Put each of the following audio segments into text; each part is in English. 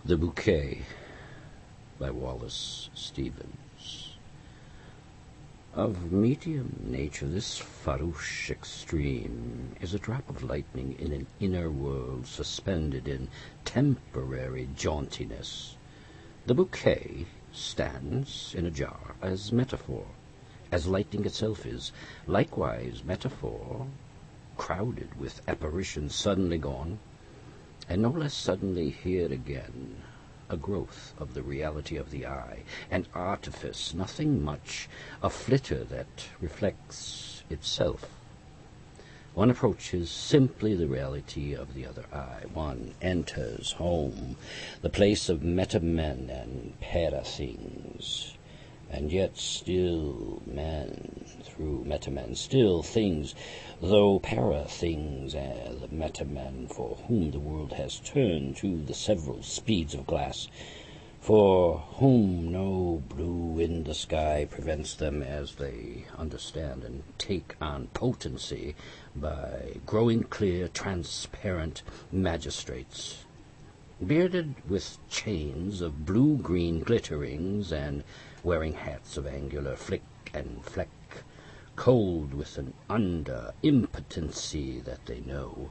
The Bouquet by Wallace Stevens. Of medium nature, this farouche extreme is a drop of lightning in an inner world suspended in temporary jauntiness. The bouquet stands in a jar as metaphor, as lightning itself is, likewise metaphor, crowded with apparitions suddenly gone, and no less suddenly here again, a growth of the reality of the eye, an artifice, nothing much, a flitter that reflects itself. One approaches simply the reality of the other eye. One enters home, the place of meta-men and para-things. And yet still men through meta-men, still things, though para-things, the meta-men for whom the world has turned to the several speeds of glass, for whom no blue in the sky prevents them as they understand and take on potency by growing clear, transparent magistrates, bearded with chains of blue-green glitterings and wearing hats of angular flick and fleck, cold with an under-impotency that they know.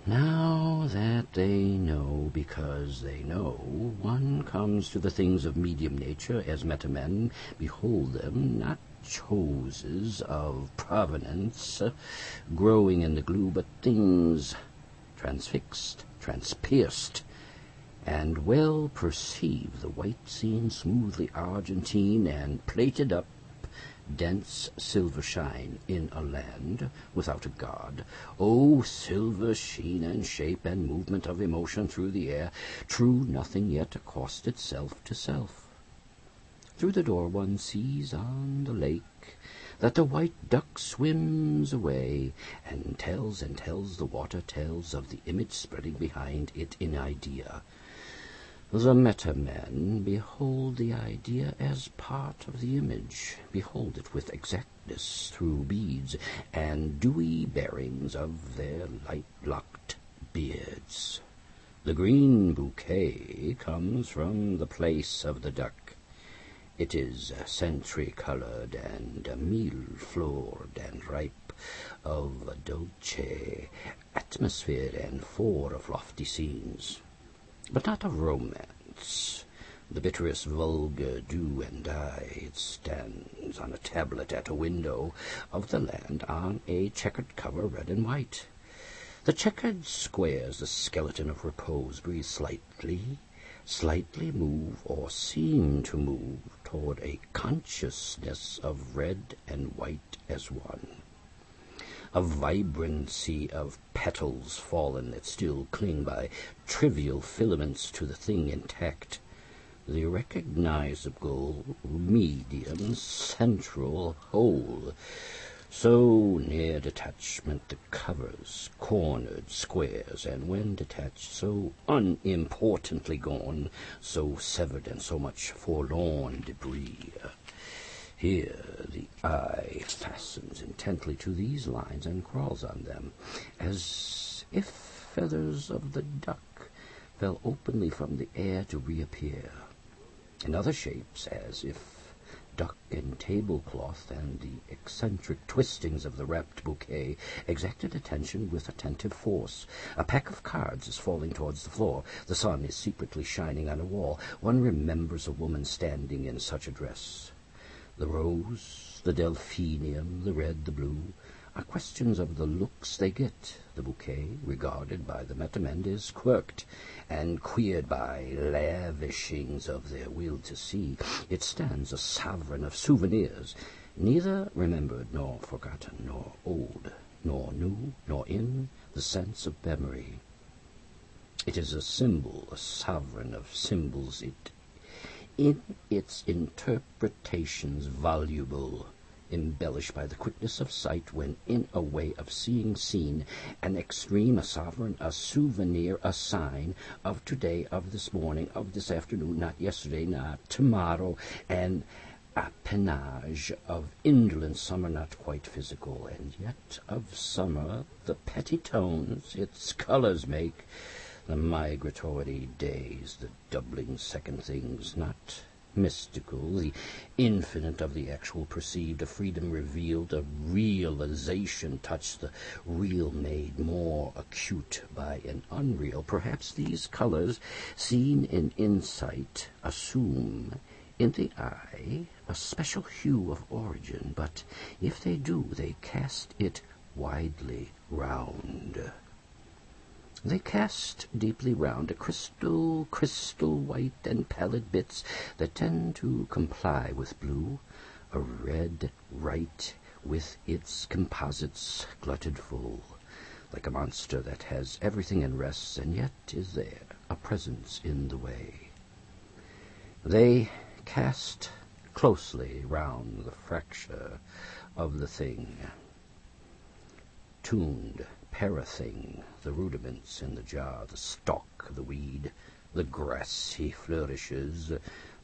Now that they know because they know, one comes to the things of medium nature as meta-men behold them, not choses of provenance growing in the glue, but things transfixed, transpierced, and well perceive the white scene smoothly argentine and plated up, dense silver shine in a land without a god. Oh, silver sheen and shape and movement of emotion through the air, true nothing yet accost itself to self. Through the door one sees on the lake that the white duck swims away, and tells the water tells of the image spreading behind it in idea. The meta-men behold the idea as part of the image, behold it with exactness through beads and dewy bearings of their light-locked beards. The green bouquet comes from the place of the duck. It is century-colored and meal-floored and ripe of a dolce atmosphere and four of lofty scenes, but not of romance. The bitterest vulgar do and die. It stands on a tablet at a window of the land on a checkered cover, red and white. The checkered squares, the skeleton of repose, breathe slightly move or seem to move toward a consciousness of red and white as one, a vibrancy of petals fallen that still cling by trivial filaments to the thing intact, the recognizable medium central whole, so near detachment the covers, cornered squares, and when detached, so unimportantly gone, so severed and so much forlorn debris. Here the eye fastens intently to these lines and crawls on them, as if feathers of the duck fell openly from the air to reappear. In other shapes, as if duck and tablecloth and the eccentric twistings of the wrapped bouquet exacted attention with attentive force. A pack of cards is falling towards the floor. The sun is secretly shining on a wall. One remembers a woman standing in such a dress. The rose, the delphinium, the red, the blue, are questions of the looks they get. The bouquet, regarded by the meta-men, is quirked and queered by lavishings of their will to see. It stands a sovereign of souvenirs, neither remembered nor forgotten, nor old, nor new, nor in the sense of memory. It is a symbol, a sovereign of symbols, in its interpretations voluble, embellished by the quickness of sight when in a way of seeing seen, an extreme, a sovereign, a souvenir, a sign of today, of this morning, of this afternoon, not yesterday, not tomorrow, an appanage of indolent summer, not quite physical, and yet of summer the petty tones its colors make, The migratory days, the doubling second things, not mystical, the infinite of the actual perceived, a freedom revealed, a realization touched, the real made more acute by an unreal. Perhaps these colors, seen in insight, assume in the eye a special hue of origin, but if they do, they cast it widely round. They cast deeply round a crystal white and pallid bits that tend to comply with blue, a red right with its composites glutted full, like a monster that has everything and rests, and yet is there, a presence in the way. They cast closely round the fracture of the thing, tuned, parathing, the rudiments in the jar, the stalk, the weed, the grass he flourishes,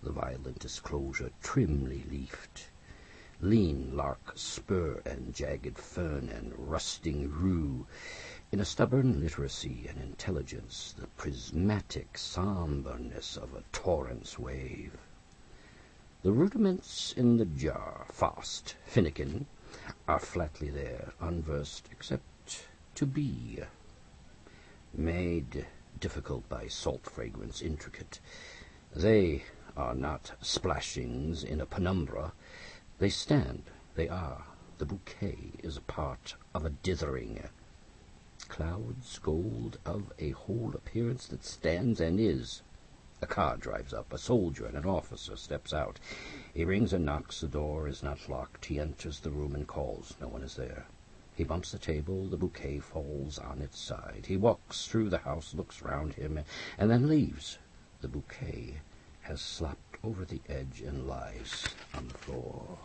the violent disclosure trimly leafed, lean lark spur and jagged fern and rusting rue, in a stubborn literacy and intelligence, the prismatic sombreness of a torrent's wave. The rudiments in the jar, fast, finikin, are flatly there, unversed, except to be, made difficult by salt fragrance intricate. They are not splashings in a penumbra. They stand, they are. The bouquet is a part of a dithering. Clouds gold of a whole appearance that stands and is. A car drives up. A soldier and an officer steps out. He rings and knocks. The door is not locked. He enters the room and calls. No one is there. He bumps the table. The bouquet falls on its side. He walks through the house, looks round him, and then leaves. The bouquet has slopped over the edge and lies on the floor.